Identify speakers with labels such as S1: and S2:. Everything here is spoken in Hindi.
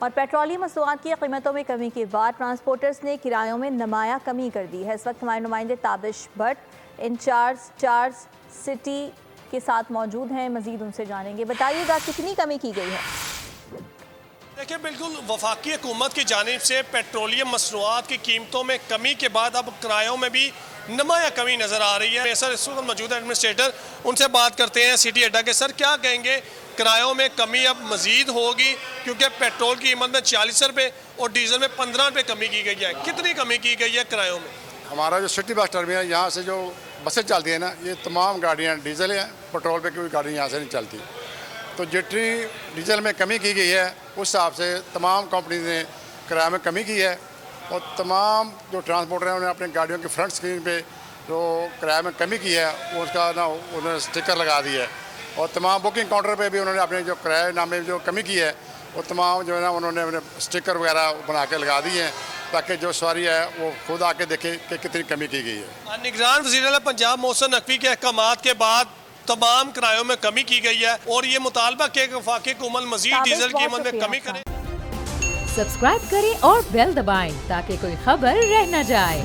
S1: और पेट्रोलियम मसनूआत की कीमतों में कमी के बाद ट्रांसपोर्टर्स ने किरायों में नुमाया कमी कर दी है। इस वक्त हमारे नुमाइंदे ताबिश भट्ट इंचार्ज सिटी के साथ मौजूद हैं, मजीद उनसे जानेंगे। बताइएगा कितनी कमी की गई है?
S2: देखिए, बिल्कुल वफाकी हुकूमत की जानिब से पेट्रोलियम मसनूआत की कीमतों में कमी के बाद अब किरायों में भी नुमाया कमी नज़र आ रही है। सर, इस वक्त मौजूद एडमिनिस्ट्रेटर, उनसे बात करते हैं सिटी अड्डा के। सर, क्या कहेंगे, किरायों में कमी अब मजीद होगी क्योंकि पेट्रोल की कीमत में 40 रुपये और डीजल में 15 रुपये कमी की गई है। कितनी कमी की गई है किरायों में?
S3: हमारा जो सिटी बस टर्मिनल है, यहाँ से जो बसें चलती हैं ना, ये तमाम गाड़ियाँ डीजल हैं, पेट्रोल पे कोई गाड़ी यहाँ से नहीं चलती। तो जितनी डीजल में कमी की गई है उस हिसाब से तमाम कंपनी ने किराए में कमी की है और तमाम जो ट्रांसपोर्टर हैं उन्होंने अपनी गाड़ियों की फ्रंट स्क्रीन पे जो किराए में कमी की है उसका ना उन्होंने स्टिकर लगा दिया है और तमाम बुकिंग काउंटर पे भी उन्होंने अपने जो किराए नामे जो कमी की है वो तमाम जो है ना उन्होंने स्टिकर वगैरह बना के लगा दिए हैं ताकि जो सवारी है वो खुद आके देखे कि कितनी कमी की गई है।
S2: निगरान वज़ीर पंजाब मोहसिन नकवी के अहकामात के बाद तमाम किरायों में कमी की गई है और ये मुतालबा किया कि वफाकी हुकूमत मजीद डीजल की कीमत में कमी करे।
S4: सब्सक्राइब करें और बेल दबाएं ताकि कोई खबर रह न जाए।